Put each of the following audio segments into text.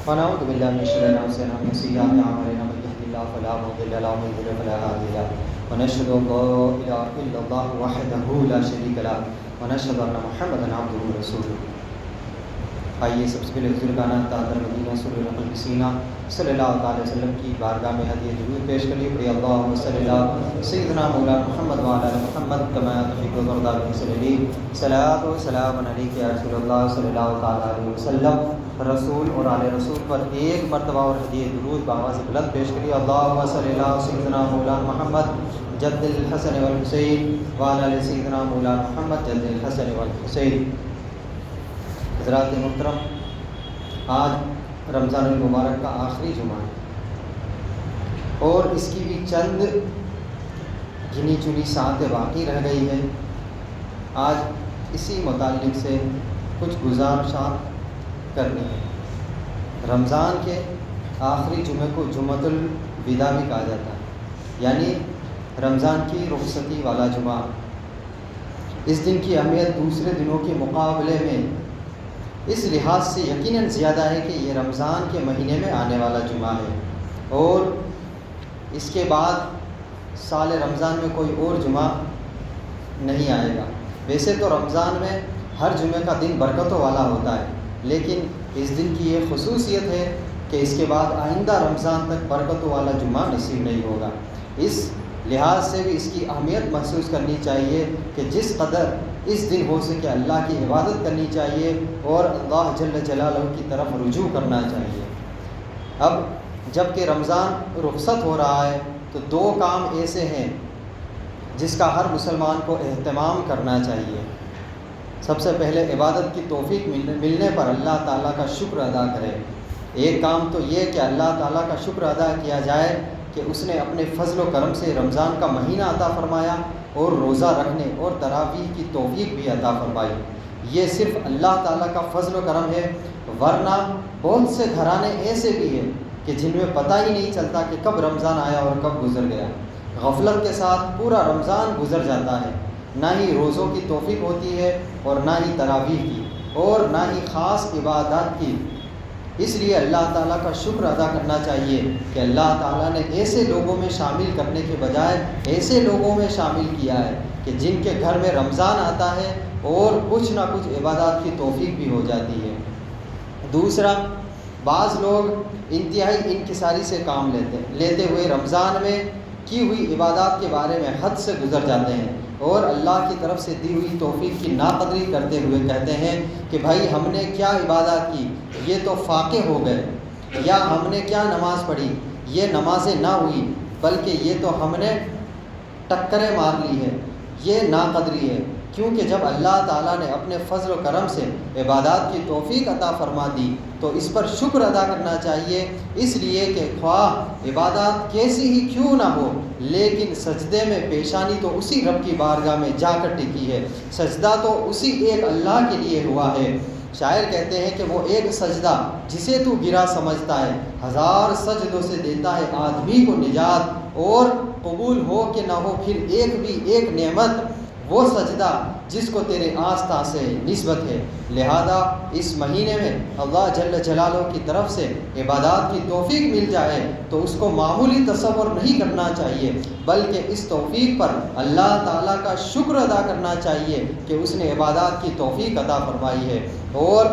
ونعوذ بالله من شرور انفسنا ومن سيئات اعمالنا من يهده الله فلا مضل له ومن يضلل فلا هادي له ونشهد ان لا اله الا الله وحده لا شريك له ونشهد ان محمدا عبده ورسوله. آئیے سب سے پہلے حضور کائنات تاجدار مدینہ سرور قلب سینہ صلی اللہ علیہ وسلم کی بارگاہ میں ہدیہ درود پیش کریے. پڑھیے اللہم صلی اللہ سیدنا مولانا محمد وعلی آل محمد کما تحب و ترضى بسللی صلاۃ و سلام علیک یا رسول اللہ صلی اللہ علیہ وسلم. رسول اور آل رسول پر ایک مرتبہ اور ہدیہ درود بآواز بلند پیش کریے. اللہم صلی اللہ سیدنا مولانا محمد جد الحسن والحسین وعلی آل سیدنا مولانا محمد جد الحسن والحسین. حضرات محترم، آج رمضان المبارک کا آخری جمعہ ہے اور اس کی بھی چند گنی چنی ساعتیں باقی رہ گئی ہے. آج اسی متعلق سے کچھ گزارشات کرنی ہے. رمضان کے آخری جمعے کو جمعۃ الوداع بھی کہا جاتا ہے، یعنی رمضان کی رخصتی والا جمعہ. اس دن کی اہمیت دوسرے دنوں کے مقابلے میں اس لحاظ سے یقیناً زیادہ ہے کہ یہ رمضان کے مہینے میں آنے والا جمعہ ہے اور اس کے بعد سال رمضان میں کوئی اور جمعہ نہیں آئے گا. ویسے تو رمضان میں ہر جمعے کا دن برکتوں والا ہوتا ہے، لیکن اس دن کی یہ خصوصیت ہے کہ اس کے بعد آئندہ رمضان تک برکتوں والا جمعہ نصیب نہیں ہوگا. اس لحاظ سے بھی اس کی اہمیت محسوس کرنی چاہیے کہ جس قدر اس دن ہو سکے اللہ کی عبادت کرنی چاہیے اور اللہ جل جلالہ کی طرف رجوع کرنا چاہیے. اب جب کہ رمضان رخصت ہو رہا ہے تو دو کام ایسے ہیں جس کا ہر مسلمان کو اہتمام کرنا چاہیے. سب سے پہلے عبادت کی توفیق ملنے پر اللہ تعالیٰ کا شکر ادا کرے. ایک کام تو یہ کہ اللہ تعالیٰ کا شکر ادا کیا جائے کہ اس نے اپنے فضل و کرم سے رمضان کا مہینہ عطا فرمایا اور روزہ رکھنے اور تراویح کی توفیق بھی عطا فرمائی. یہ صرف اللہ تعالیٰ کا فضل و کرم ہے، ورنہ بہت سے گھرانے ایسے بھی ہیں کہ جن میں پتہ ہی نہیں چلتا کہ کب رمضان آیا اور کب گزر گیا. غفلت کے ساتھ پورا رمضان گزر جاتا ہے، نہ ہی روزوں کی توفیق ہوتی ہے اور نہ ہی تراویح کی اور نہ ہی خاص عبادات کی. اس لیے اللہ تعالیٰ کا شکر ادا کرنا چاہیے کہ اللہ تعالیٰ نے ایسے لوگوں میں شامل کرنے کے بجائے ایسے لوگوں میں شامل کیا ہے کہ جن کے گھر میں رمضان آتا ہے اور کچھ نہ کچھ عبادات کی توفیق بھی ہو جاتی ہے. دوسرا، بعض لوگ انتہائی انکساری سے کام لیتے ہوئے رمضان میں کی ہوئی عبادات کے بارے میں حد سے گزر جاتے ہیں اور اللہ کی طرف سے دی ہوئی توفیق کی ناقدری کرتے ہوئے کہتے ہیں کہ بھائی ہم نے کیا عبادات کی، یہ تو فاقے ہو گئے، یا ہم نے کیا نماز پڑھی، یہ نمازیں نہ ہوئی، بلکہ یہ تو ہم نے ٹکریں مار لی ہے. یہ ناقدری ہے، کیونکہ جب اللہ تعالیٰ نے اپنے فضل و کرم سے عبادات کی توفیق عطا فرما دی تو اس پر شکر ادا کرنا چاہیے. اس لیے کہ خواہ عبادات کیسی ہی کیوں نہ ہو، لیکن سجدے میں پیشانی تو اسی رب کی بارگاہ میں جا کر ٹکی ہے. سجدہ تو اسی ایک اللہ کے لیے ہوا ہے. شاعر کہتے ہیں کہ وہ ایک سجدہ جسے تو گرا سمجھتا ہے، ہزار سجدوں سے دیتا ہے آدمی کو نجات. اور قبول ہو کہ نہ ہو پھر ایک نعمت وہ سجدہ جس کو تیرے آستہ سے نسبت ہے. لہذا اس مہینے میں اللہ جل جلالہ کی طرف سے عبادات کی توفیق مل جائے تو اس کو معمولی تصور نہیں کرنا چاہیے، بلکہ اس توفیق پر اللہ تعالیٰ کا شکر ادا کرنا چاہیے کہ اس نے عبادات کی توفیق عطا فرمائی ہے. اور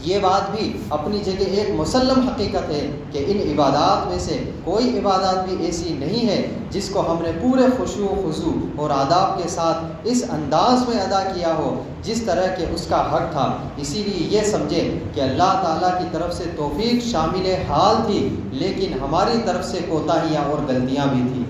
یہ بات بھی اپنی جگہ ایک مسلم حقیقت ہے کہ ان عبادات میں سے کوئی عبادات بھی ایسی نہیں ہے جس کو ہم نے پورے خشوع و خضوع اور آداب کے ساتھ اس انداز میں ادا کیا ہو جس طرح کہ اس کا حق تھا. اسی لیے یہ سمجھیں کہ اللہ تعالیٰ کی طرف سے توفیق شامل حال تھی، لیکن ہماری طرف سے کوتاہیاں اور غلطیاں بھی تھیں.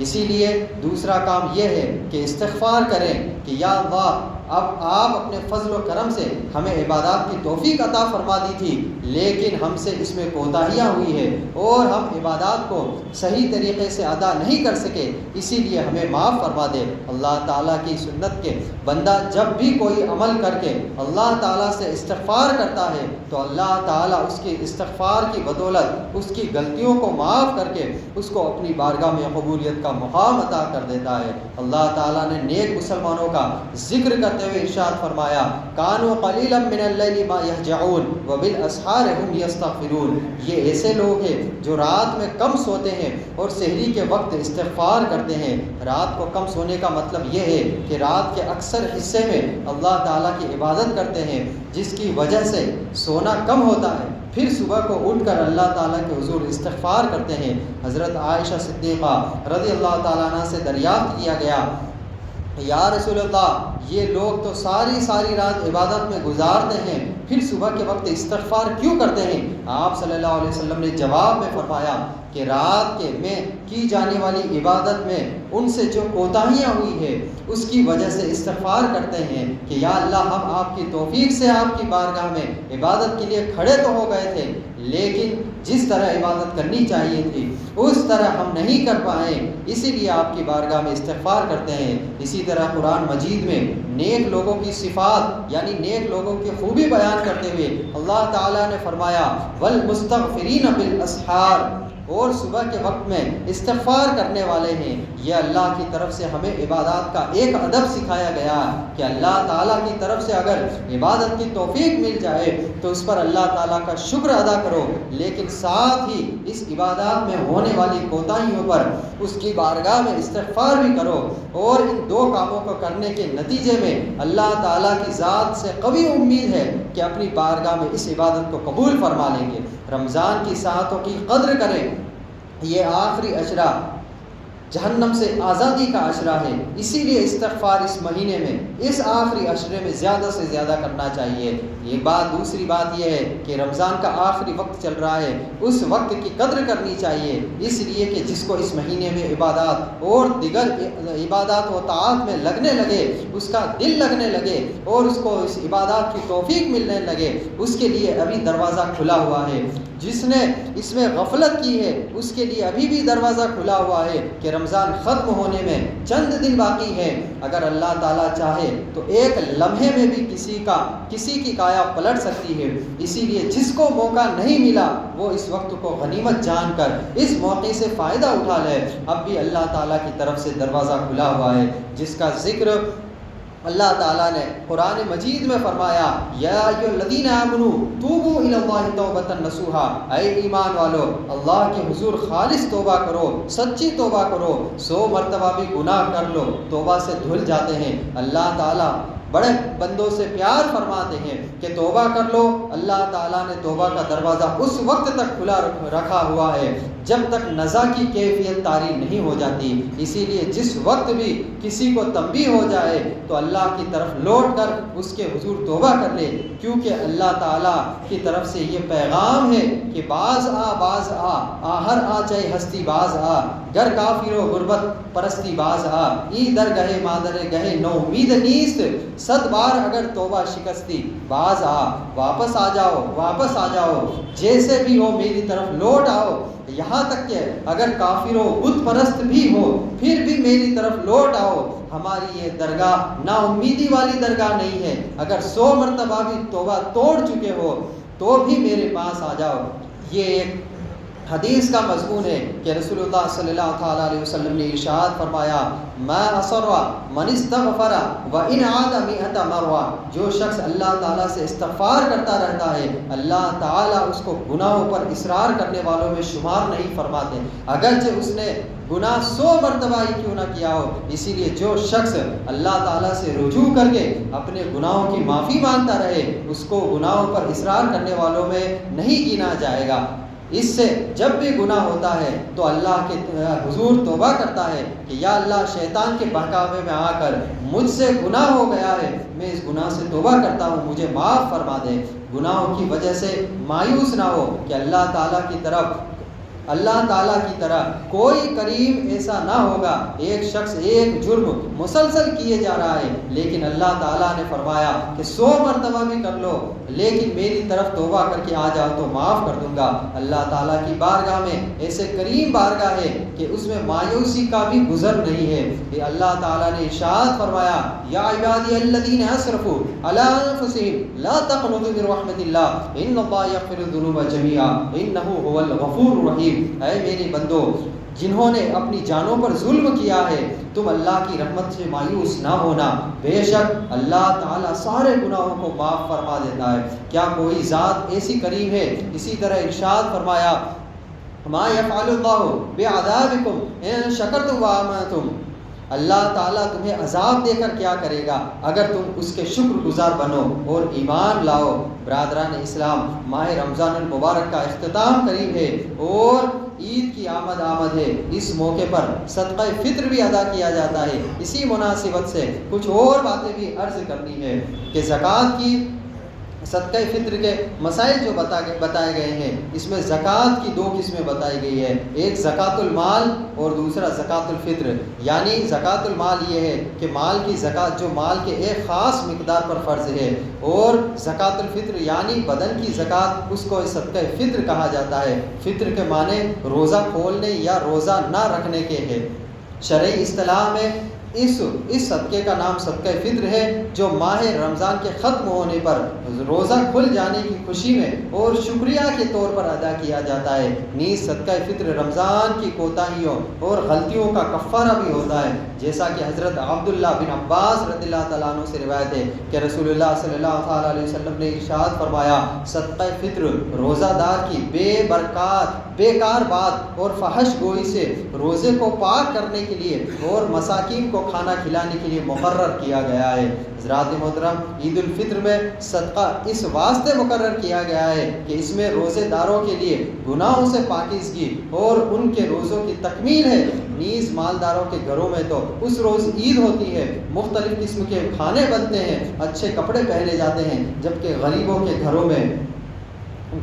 اسی لیے دوسرا کام یہ ہے کہ استغفار کریں کہ یا اللہ، اب آپ اپنے فضل و کرم سے ہمیں عبادات کی توفیق عطا فرما دی تھی، لیکن ہم سے اس میں کوتاہیاں ہوئی ہے اور ہم عبادات کو صحیح طریقے سے ادا نہیں کر سکے، اسی لیے ہمیں معاف فرما دے. اللہ تعالیٰ کی سنت کے بندہ جب بھی کوئی عمل کر کے اللہ تعالیٰ سے استغفار کرتا ہے تو اللہ تعالیٰ اس کے استغفار کی بدولت اس کی غلطیوں کو معاف کر کے اس کو اپنی بارگاہ میں قبولیت کا مقام عطا کر دیتا ہے. اللہ تعالیٰ نے نیک مسلمانوں کا ذکر کرتے کرتے ہوئے ارشاد فرمایا کانوا قلیلا من اللیل ما یہجعون وبالاسحار هم یستغفرون، یہ ایسے لوگ ہیں جو رات میں کم سوتے ہیں اور سحری کے وقت استغفار کرتے ہیں۔ رات کو کم سونے کا مطلب یہ ہے کہ رات کے اکثر حصے میں اللہ تعالیٰ کی عبادت کرتے ہیں، جس کی وجہ سے سونا کم ہوتا ہے، پھر صبح کو اٹھ کر اللہ تعالیٰ کے حضور استغفار کرتے ہیں۔ حضرت عائشہ صدیقہ رضی اللہ تعالیٰ عنہ سے دریافت کیا گیا یا رسول اللہ، یہ لوگ تو ساری رات عبادت میں گزارتے ہیں، پھر صبح کے وقت استغفار کیوں کرتے ہیں؟ آپ صلی اللہ علیہ وسلم نے جواب میں فرمایا کہ رات کے میں کی جانے والی عبادت میں ان سے جو کوتاہیاں ہوئی ہے اس کی وجہ سے استغفار کرتے ہیں کہ یا اللہ، ہم آپ کی توفیق سے آپ کی بارگاہ میں عبادت کے لیے کھڑے تو ہو گئے تھے، لیکن جس طرح عبادت کرنی چاہیے تھی اس طرح ہم نہیں کر پائے، اسی لیے آپ کی بارگاہ میں استغفار کرتے ہیں۔ اسی طرح قرآن مجید میں نیک لوگوں کی صفات یعنی نیک لوگوں کی خوبی بیان کرتے ہوئے اللہ تعالیٰ نے فرمایا والمستغفرین بالاسحار، اور صبح کے وقت میں استغفار کرنے والے ہیں۔ یہ اللہ کی طرف سے ہمیں عبادات کا ایک ادب سکھایا گیا کہ اللہ تعالیٰ کی طرف سے اگر عبادت کی توفیق مل جائے تو اس پر اللہ تعالیٰ کا شکر ادا کرو، لیکن ساتھ ہی اس عبادات میں ہونے والی کوتاہیوں پر اس کی بارگاہ میں استغفار بھی کرو، اور ان دو کاموں کو کرنے کے نتیجے میں اللہ تعالیٰ کی ذات سے قوی امید ہے کہ اپنی بارگاہ میں اس عبادت کو قبول فرما لیں گے۔ رمضان کی ساعتوں کی قدر کریں، یہ آخری عشرہ جہنم سے آزادی کا عشرہ ہے، اسی لیے استغفار اس مہینے میں اس آخری عشرے میں زیادہ سے زیادہ کرنا چاہیے۔ یہ بات دوسری بات یہ ہے کہ رمضان کا آخری وقت چل رہا ہے، اس وقت کی قدر کرنی چاہیے، اس لیے کہ جس کو اس مہینے میں عبادات اور دیگر عبادات و طاعات میں لگنے لگے، اس کا دل لگنے لگے اور اس کو اس عبادات کی توفیق ملنے لگے، اس کے لیے ابھی دروازہ کھلا ہوا ہے۔ جس نے اس میں غفلت کی ہے اس کے لیے ابھی بھی دروازہ کھلا ہوا ہے کہ رمضان ختم ہونے میں چند دن باقی ہے، اگر اللہ تعالیٰ چاہے تو ایک لمحے میں بھی کسی کی کایا پلٹ سکتی ہے۔ اسی لیے جس کو موقع نہیں ملا وہ اس وقت کو غنیمت جان کر اس موقع سے فائدہ اٹھا لے۔ اب بھی اللہ تعالیٰ کی طرف سے دروازہ کھلا ہوا ہے، جس کا ذکر اللہ تعالیٰ نے قرآن مجید میں فرمایا یا ایھا الذین آمنوا توبوا الی اللہ توبۃ نصوحا، اے ایمان والو اللہ کے حضور خالص توبہ کرو، سچی توبہ کرو، 100 مرتبہ بھی گناہ کر لو توبہ سے دھل جاتے ہیں۔ اللہ تعالیٰ بڑے بندوں سے پیار فرماتے ہیں کہ توبہ کر لو۔ اللہ تعالیٰ نے توبہ کا دروازہ اس وقت تک کھلا رکھا ہوا ہے جب تک نزا کی کیفیت طاری نہیں ہو جاتی۔ اسی لیے جس وقت بھی کسی کو تنبیہ ہو جائے تو اللہ کی طرف لوٹ کر اس کے حضور توبہ کر لے، کیونکہ اللہ تعالیٰ کی طرف سے یہ پیغام ہے کہ باز آ ہر آ چاہے ہستی باز آ، گر کافر و غربت پرستی باز آ، ای در گہے مادر گہے نو امید نیست، 100 بار اگر توبہ شکستی باز آ، واپس آ جاؤ، جیسے بھی ہو میری طرف لوٹ آؤ، یہاں تک کہ اگر کافر و بت پرست بھی ہو پھر بھی میری طرف لوٹ آؤ۔ ہماری یہ درگاہ نا امیدی والی درگاہ نہیں ہے، اگر 100 مرتبہ بھی توبہ توڑ چکے ہو تو بھی میرے پاس آ جاؤ۔ یہ ایک حدیث کا مضمون ہے کہ رسول اللہ صلی اللہ تعالیٰ علیہ وسلم نے ارشاد فرمایا ما اصر من استغفر وان عاد 100 مرہ، جو شخص اللہ تعالیٰ سے استغفار کرتا رہتا ہے اللہ تعالیٰ اس کو گناہوں پر اصرار کرنے والوں میں شمار نہیں فرماتے، اگرچہ اس نے گناہ 100 مرتبہ ہی کیوں نہ کیا ہو۔ اسی لیے جو شخص اللہ تعالیٰ سے رجوع کر کے اپنے گناہوں کی معافی مانگتا رہے اس کو گناہوں پر اصرار کرنے والوں میں نہیں گنا جائے گا۔ اس سے جب بھی گناہ ہوتا ہے تو اللہ کے حضور توبہ کرتا ہے کہ یا اللہ شیطان کے بہکاوے میں آ کر مجھ سے گناہ ہو گیا ہے، میں اس گناہ سے توبہ کرتا ہوں، مجھے معاف فرما دے۔ گناہوں کی وجہ سے مایوس نہ ہو کہ اللہ تعالیٰ کی طرح کوئی کریم ایسا نہ ہوگا۔ ایک شخص ایک جرم مسلسل کیے جا رہا ہے لیکن اللہ تعالیٰ نے فرمایا کہ 100 مرتبہ بھی کر لو لیکن میری طرف توبہ کر کے آ جاؤ تو معاف کر دوں گا۔ اللہ تعالیٰ کی بارگاہ میں ایسے کریم بارگاہ ہے کہ اس میں مایوسی کا بھی گزر نہیں ہے۔ کہ اللہ تعالیٰ نے ارشاد فرمایا یا عبادی الذین اسرفوا علی انفسہم لا تقنطوا من رحمت اللہ ان اللہ یغفر الذنوب جميعا انہ هو الغفور الرحیم۔ اے میرے بندو جنہوں نے اپنی جانوں پر ظلم کیا ہے تم اللہ کی رحمت سے مایوس نہ ہونا، بے شک اللہ تعالیٰ سارے گناہوں کو معاف فرما دیتا ہے۔ کیا کوئی ذات ایسی کریم ہے؟ اسی طرح ارشاد فرمایا ما یفعل اللہ بعذابکم ان شکرتم وآمنتم، اللہ تعالیٰ تمہیں عذاب دے کر کیا کرے گا اگر تم اس کے شکر گزار بنو اور ایمان لاؤ۔ برادران اسلام، ماہ رمضان المبارک کا اختتام قریب ہے اور عید کی آمد ہے۔ اس موقع پر صدقہ فطر بھی ادا کیا جاتا ہے۔ اسی مناسبت سے کچھ اور باتیں بھی عرض کرنی ہے کہ زکوٰۃ کی صدقہ فطر کے مسائل جو بتائے گئے ہیں، اس میں زکوٰۃ کی 2 قسمیں بتائی گئی ہے، ایک زکوٰۃ المال اور دوسرا زکوٰۃ الفطر۔ یعنی زکوٰۃ المال یہ ہے کہ مال کی زکوٰۃ جو مال کے ایک خاص مقدار پر فرض ہے، اور زکوٰۃ الفطر یعنی بدن کی زکوٰۃ، اس کو صدقہ فطر کہا جاتا ہے۔ فطر کے معنی روزہ کھولنے یا روزہ نہ رکھنے کے ہے۔ شرعی اصطلاح میں اس صدقے کا نام صدقہ فطر ہے، جو ماہ رمضان کے ختم ہونے پر روزہ کھل جانے کی خوشی میں اور شکریہ کے طور پر ادا کیا جاتا ہے۔ نیز صدقہ فطر رمضان کی کوتاہیوں اور غلطیوں کا کفارہ بھی ہوتا ہے، جیسا کہ حضرت عبداللہ بن عباس رضی اللہ تعالیٰ عنہ سے روایت ہے کہ رسول اللہ صلی اللہ تعالیٰ علیہ وسلم نے ارشاد فرمایا، صدقہ فطر روزہ دار کی بے برکات، بیکار بات اور فحش گوئی سے روزے کو پاک کرنے کے لیے اور مساکین کو کھانا کھلانے کے لیے مقرر کیا گیا ہے۔ حضرات محترم، عید الفطر میں صدقہ اس واسطے مقرر کیا گیا ہے کہ اس میں روزے داروں کے لیے گناہوں سے پاکیزگی اور ان کے روزوں کی تکمیل ہے۔ نیز مالداروں کے گھروں میں تو اس روز عید ہوتی ہے، مختلف قسم کے کھانے بنتے ہیں، اچھے کپڑے پہنے جاتے ہیں، جبکہ غریبوں کے گھروں میں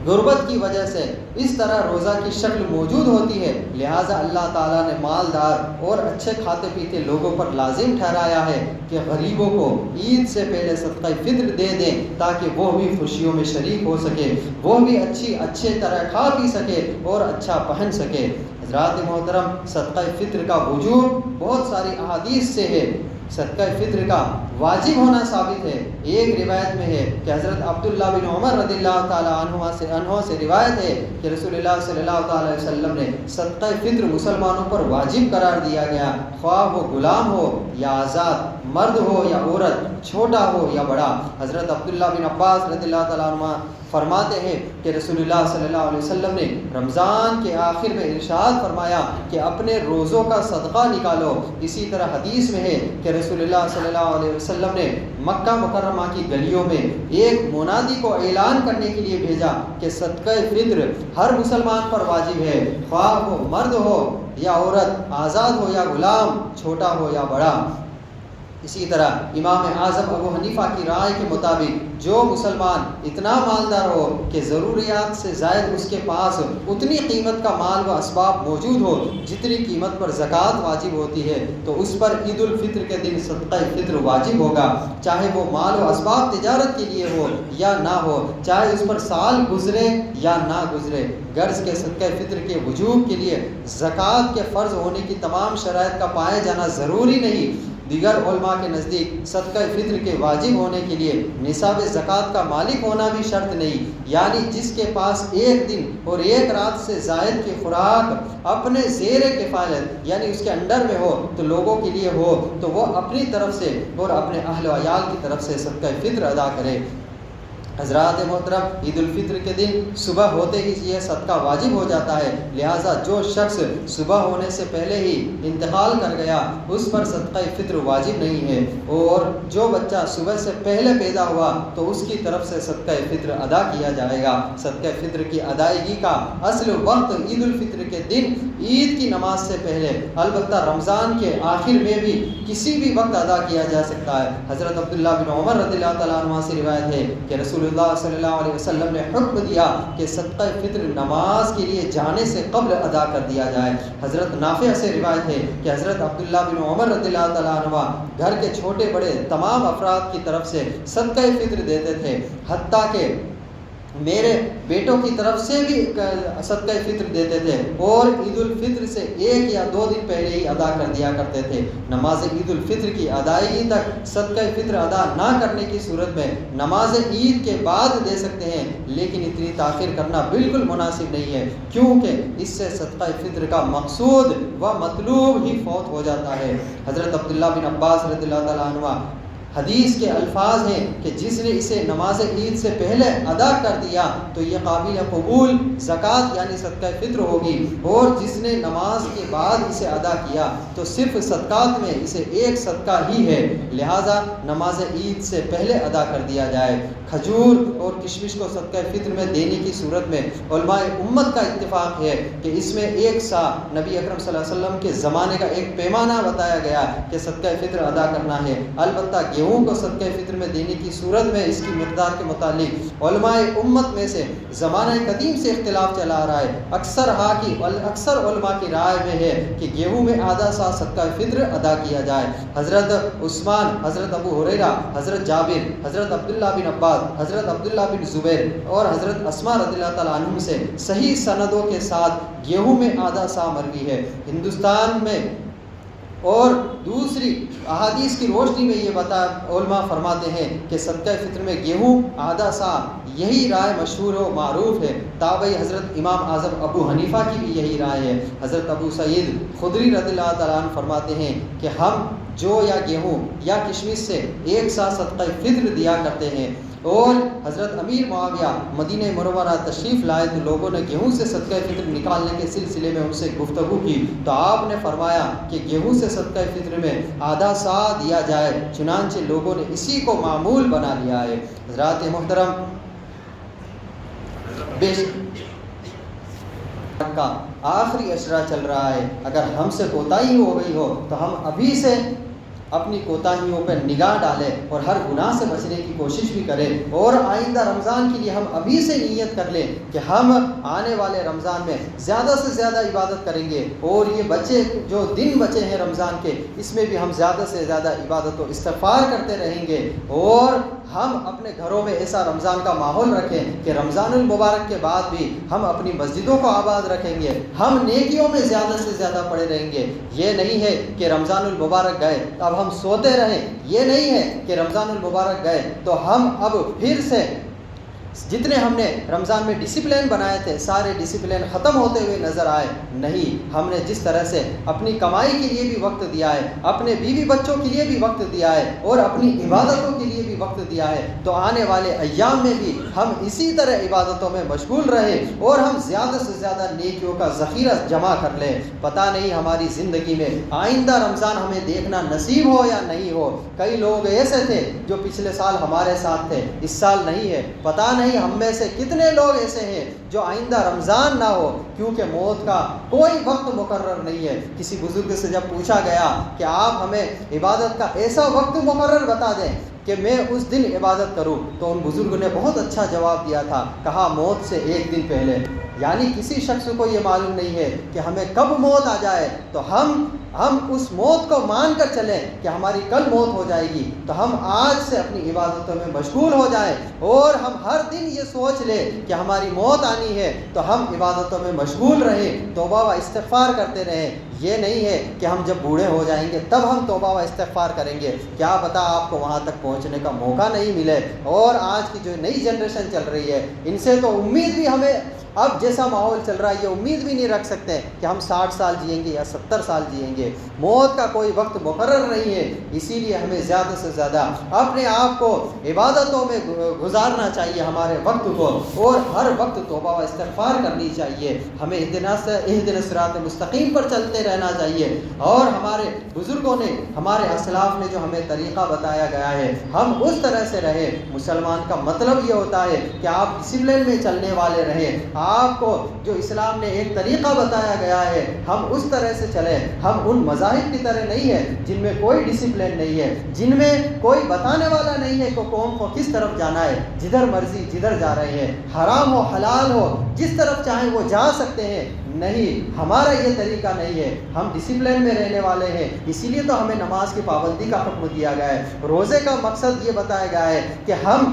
غربت کی وجہ سے اس طرح روزہ کی شکل موجود ہوتی ہے۔ لہٰذا اللہ تعالیٰ نے مالدار اور اچھے کھاتے پیتے لوگوں پر لازم ٹھہرایا ہے کہ غریبوں کو عید سے پہلے صدقہ فطر دے دیں، تاکہ وہ بھی خوشیوں میں شریک ہو سکے، وہ بھی اچھے طرح کھا پی سکے اور اچھا پہن سکے۔ حضرات محترم، صدقہ فطر کا وجوب بہت ساری احادیث سے ہے۔ صدقہ فطر کا واجب ہونا ثابت ہے۔ ایک روایت میں ہے کہ حضرت عبداللہ بن عمر رضی اللہ تعالیٰ عنہ سے روایت ہے کہ رسول اللہ صلی اللہ تعالیٰ علیہ وسلم نے صدقہ فطر مسلمانوں پر واجب قرار دیا گیا، خواہ وہ غلام ہو یا آزاد، مرد ہو یا عورت، چھوٹا ہو یا بڑا۔ حضرت عبداللہ بن عباس رضی اللہ تعالیٰ عنہ فرماتے ہیں کہ رسول اللہ صلی اللہ علیہ وسلم نے رمضان کے آخر میں ارشاد فرمایا کہ اپنے روزوں کا صدقہ نکالو۔ اسی طرح حدیث میں ہے کہ رسول اللہ صلی اللہ علیہ وسلم نے مکہ مکرمہ کی گلیوں میں ایک منادی کو اعلان کرنے کے لیے بھیجا کہ صدقہ فطر ہر مسلمان پر واجب ہے، خواہ وہ مرد ہو یا عورت، آزاد ہو یا غلام، چھوٹا ہو یا بڑا۔ اسی طرح امام اعظم ابو حنیفہ کی رائے کے مطابق جو مسلمان اتنا مالدار ہو کہ ضروریات سے زائد اس کے پاس اتنی قیمت کا مال و اسباب موجود ہو جتنی قیمت پر زکوٰۃ واجب ہوتی ہے، تو اس پر عید الفطر کے دن صدقہ فطر واجب ہوگا، چاہے وہ مال و اسباب تجارت کے لیے ہو یا نہ ہو، چاہے اس پر سال گزرے یا نہ گزرے۔ غرض کے صدقہ فطر کے وجوب کے لیے زکوٰۃ کے فرض ہونے کی تمام شرائط کا پائے جانا ضروری نہیں۔ دیگر علماء کے نزدیک صدقہ فطر کے واجب ہونے کے لیے نصاب زکوٰۃ کا مالک ہونا بھی شرط نہیں، یعنی جس کے پاس ایک دن اور ایک رات سے زائد کی خوراک اپنے زیر کفایت یعنی اس کے انڈر میں ہو تو لوگوں کے لیے ہو، تو وہ اپنی طرف سے اور اپنے اہل و عیال کی طرف سے صدقہ فطر ادا کرے۔ حضرات محترم، عید الفطر کے دن صبح ہوتے ہی یہ صدقہ واجب ہو جاتا ہے، لہٰذا جو شخص صبح ہونے سے پہلے ہی انتقال کر گیا اس پر صدقہ فطر واجب نہیں ہے، اور جو بچہ صبح سے پہلے پیدا ہوا تو اس کی طرف سے صدقہ فطر ادا کیا جائے گا۔ صدقہ فطر کی ادائیگی کا اصل وقت عید الفطر کے دن عید کی نماز سے پہلے، البتہ رمضان کے آخر میں بھی کسی بھی وقت ادا کیا جا سکتا ہے۔ حضرت عبداللہ بن عمر رضی اللہ تعالیٰ عنہ سے روایت ہے کہ رسول اللہ صلی اللہ علیہ وسلم نے حکم دیا کہ صدقہ فطر نماز کے لیے جانے سے قبل ادا کر دیا جائے۔ حضرت نافع سے روایت ہے کہ حضرت عبداللہ بن عمر رضی اللہ تعالیٰ عنہ گھر کے چھوٹے بڑے تمام افراد کی طرف سے صدقہ فطر دیتے تھے، حتیٰ کہ میرے بیٹوں کی طرف سے بھی صدقہ فطر دیتے تھے اور عید الفطر سے 1 یا 2 دن پہلے ہی ادا کر دیا کرتے تھے۔ نماز عید الفطر کی ادائیگی تک صدقہ فطر ادا نہ کرنے کی صورت میں نماز عید کے بعد دے سکتے ہیں، لیکن اتنی تاخیر کرنا بالکل مناسب نہیں ہے، کیونکہ اس سے صدقہ فطر کا مقصود و مطلوب ہی فوت ہو جاتا ہے۔ حضرت عبداللہ بن عباس رضی اللہ تعالیٰ عنہ حدیث کے الفاظ ہیں کہ جس نے اسے نماز عید سے پہلے ادا کر دیا تو یہ قابل قبول زکوٰۃ یعنی صدقہ فطر ہوگی، اور جس نے نماز کے بعد اسے ادا کیا تو صرف صدقات میں اسے 1 صدقہ ہی ہے، لہٰذا نماز عید سے پہلے ادا کر دیا جائے۔ کھجور اور کشمش کو صدقہ فطر میں دینے کی صورت میں علماء امت کا اتفاق ہے کہ اس میں 1 سا نبی اکرم صلی اللہ علیہ وسلم کے زمانے کا ایک پیمانہ بتایا گیا کہ صدقہ فطر ادا کرنا ہے۔ البتہ گیہوں کو صدقہ فطر میں دینے کی صورت میں اس کی مقدار کے متعلق علماء امت میں سے زمانہ قدیم سے اختلاف چلا آ رہا ہے۔ اکثر علماء کی رائے میں ہے کہ گیہوں میں آدھا سا صدقہ فطر ادا کیا جائے۔ حضرت عثمان، حضرت ابو ہریرہ، حضرت جابر، حضرت عبداللہ بن عباس، حضرت عبداللہ بن زبیر اور حضرت اسماء رضی اللہ تعالیٰ عنہم سے صحیح سندوں کے ساتھ گیہوں میں آدھا سا مروی ہے۔ ہندوستان میں اور دوسری احادیث کی روشنی میں یہ علماء فرماتے ہیں کہ صدقہ فطر میں گیہوں آدھا سا، یہی رائے مشہور و معروف ہے۔ تابعی حضرت امام اعظم ابو حنیفہ کی بھی یہی رائے ہے۔ حضرت ابو سعید خدری رضی اللہ تعالیٰ عنہ فرماتے ہیں کہ ہم جو یا گیہوں یا کشمش سے 1 سا صدقہ فطر دیا کرتے ہیں، اور حضرت امیر معاویہ مدینہ منورہ تشریف لائے تو لوگوں نے گیہوں سے صدقہ فطر نکالنے کے سلسلے میں ان سے گفتگو کی تو آپ نے فرمایا کہ گیہوں سے صدقہ فطر میں آدھا سا دیا جائے، چنانچہ لوگوں نے اسی کو معمول بنا لیا ہے۔ حضرات محترم، کا آخری اشرہ چل رہا ہے، اگر ہم سے کوتاہی ہو گئی ہو تو ہم ابھی سے اپنی کوتاہیوں پر نگاہ ڈالیں اور ہر گناہ سے بچنے کی کوشش بھی کریں، اور آئندہ رمضان کے لیے ہم ابھی سے نیت کر لیں کہ ہم آنے والے رمضان میں زیادہ سے زیادہ عبادت کریں گے، اور یہ جو دن بچے ہیں رمضان کے، اس میں بھی ہم زیادہ سے زیادہ عبادت و استغفار کرتے رہیں گے، اور ہم اپنے گھروں میں ایسا رمضان کا ماحول رکھیں کہ رمضان المبارک کے بعد بھی ہم اپنی مسجدوں کو آباد رکھیں گے، ہم نیکیوں میں زیادہ سے زیادہ پڑے رہیں گے۔ یہ نہیں ہے کہ رمضان المبارک گئے اب ہم سوتے رہیں، یہ نہیں ہے کہ رمضان المبارک گئے تو ہم اب پھر سے جتنے ہم نے رمضان میں ڈسپلن بنائے تھے سارے ڈسپلن ختم ہوتے ہوئے نظر آئے۔ نہیں، ہم نے جس طرح سے اپنی کمائی کے لیے بھی وقت دیا ہے، اپنے بیوی بچوں کے لیے بھی وقت دیا ہے، اور اپنی عبادتوں کے لیے بھی وقت دیا ہے، تو آنے والے ایام میں بھی ہم اسی طرح عبادتوں میں مشغول رہے اور ہم زیادہ سے زیادہ نیکیوں کا ذخیرہ جمع کر لیں۔ پتہ نہیں ہماری زندگی میں آئندہ رمضان ہمیں دیکھنا نصیب ہو یا نہیں ہو۔ کئی لوگ ایسے تھے جو پچھلے سال ہمارے ساتھ تھے، اس سال نہیں ہے، پتہ نہیں ہم میں سے کتنے لوگ ایسے ہیں جو آئندہ رمضان نہ ہو، کیونکہ موت کا کوئی وقت مقرر نہیں ہے۔ کسی بزرگ سے جب پوچھا گیا کہ آپ ہمیں عبادت کا ایسا وقت مقرر بتا دیں کہ میں اس دن عبادت کروں، تو ان بزرگوں نے بہت اچھا جواب دیا تھا، کہا موت سے 1 دن پہلے۔ یعنی کسی شخص کو یہ معلوم نہیں ہے کہ ہمیں کب موت آ جائے، تو ہم اس موت کو مان کر چلیں کہ ہماری کل موت ہو جائے گی، تو ہم آج سے اپنی عبادتوں میں مشغول ہو جائیں، اور ہم ہر دن یہ سوچ لیں کہ ہماری موت آنی ہے تو ہم عبادتوں میں مشغول رہیں، توبہ و استغفار کرتے رہیں۔ یہ نہیں ہے کہ ہم جب بوڑھے ہو جائیں گے تب ہم توبہ و استغفار کریں گے، کیا پتہ آپ کو وہاں تک پہنچنے کا موقع نہیں ملے۔ اور آج کی جو نئی جنریشن چل رہی ہے، ان سے تو امید بھی ہمیں اب جیسا ماحول چل رہا ہے یہ امید بھی نہیں رکھ سکتے کہ ہم 60 سال جئیں گے یا 70 سال جئیں گے۔ موت کا کوئی وقت مقرر نہیں ہے، اسی لیے ہمیں زیادہ سے زیادہ اپنے آپ کو عبادتوں میں گزارنا چاہیے، ہمارے وقت کو، اور ہر وقت توبہ و استغفار کرنی چاہیے۔ ہمیں اہدنا الصراط المستقیم پر چلتے رہنا چاہیے، اور ہمارے بزرگوں نے، ہمارے اسلاف نے جو ہمیں طریقہ بتایا گیا ہے ہم اس طرح سے رہیں۔ مسلمان کا مطلب یہ ہوتا ہے کہ آپ ڈسپلن میں چلنے والے رہیں، آپ کو جو اسلام نے ایک طریقہ بتایا گیا ہے ہم اس طرح سے چلیں۔ ہم ان مذاہب کی طرح نہیں ہے جن میں کوئی ڈسپلن نہیں ہے، جن میں کوئی بتانے والا نہیں ہے کہ قوم کو کس طرف جانا ہے، جدھر مرضی جدھر جا رہے ہیں، حرام ہو حلال ہو جس طرف چاہیں وہ جا سکتے ہیں۔ نہیں، ہمارا یہ طریقہ نہیں ہے، ہم ڈسپلن میں رہنے والے ہیں، اسی لیے تو ہمیں نماز کی پابندی کا حکم دیا گیا ہے۔ روزے کا مقصد یہ بتایا گیا ہے کہ ہم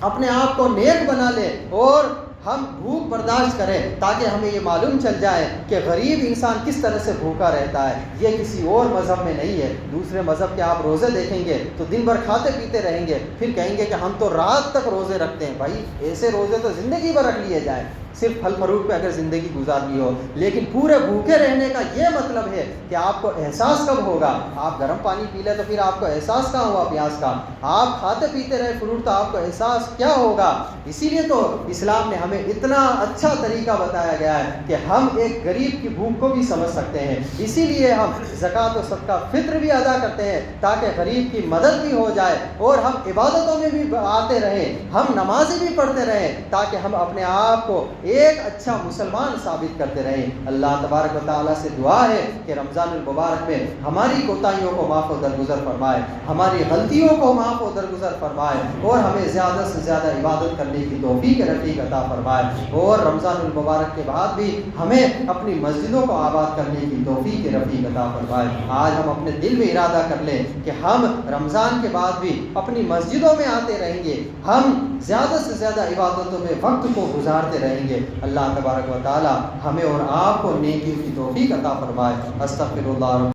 اپنے آپ کو نیک بنا لیں اور ہم بھوک برداشت کریں تاکہ ہمیں یہ معلوم چل جائے کہ غریب انسان کس طرح سے بھوکا رہتا ہے. یہ کسی اور مذہب میں نہیں ہے. دوسرے مذہب کے آپ روزے دیکھیں گے تو دن بھر کھاتے پیتے رہیں گے, پھر کہیں گے کہ ہم تو رات تک روزے رکھتے ہیں. بھائی ایسے روزے تو زندگی بھر رکھ لیے جائیں, صرف پھل فروٹ پہ اگر زندگی گزارنی ہو. لیکن پورے بھوکے رہنے کا یہ مطلب ہے کہ آپ کو احساس کب ہوگا؟ آپ گرم پانی پی لیں تو پھر آپ کو احساس کہاں ہوا پیاس کا؟ آپ کھاتے پیتے رہے فروٹ تو آپ کو احساس کیا ہوگا؟ اسی لیے تو اسلام نے ہمیں اتنا اچھا طریقہ بتایا گیا ہے کہ ہم ایک غریب کی بھوک کو بھی سمجھ سکتے ہیں. اسی لیے ہم زکوٰۃ و صدقہ فطر بھی ادا کرتے ہیں تاکہ غریب کی مدد بھی ہو جائے, اور ہم عبادتوں میں بھی آتے رہیں, ہم نمازیں بھی پڑھتے رہیں تاکہ ہم اپنے آپ کو ایک اچھا مسلمان ثابت کرتے رہیں. اللہ تبارک و تعالیٰ سے دعا ہے کہ رمضان المبارک میں ہماری کوتاہیوں کو معاف و درگزر فرمائے, ہماری غلطیوں کو معاف و درگزر فرمائے, اور ہمیں زیادہ سے زیادہ عبادت کرنے کی توفیق رفیق عطا فرمائے. اور رمضان المبارک کے بعد بھی ہمیں اپنی مسجدوں کو آباد کرنے کی توفیق رفیق عطا فرمائے. آج ہم اپنے دل میں ارادہ کر لیں کہ ہم رمضان کے بعد بھی اپنی مسجدوں میں آتے رہیں گے, ہم زیادہ سے زیادہ عبادتوں میں وقت کو گزارتے رہیں گے. اللہ تبارک و تعالی ہمیں اور آپ کو نیکی کی توفیق عطا فرمائے. استغفر اللہ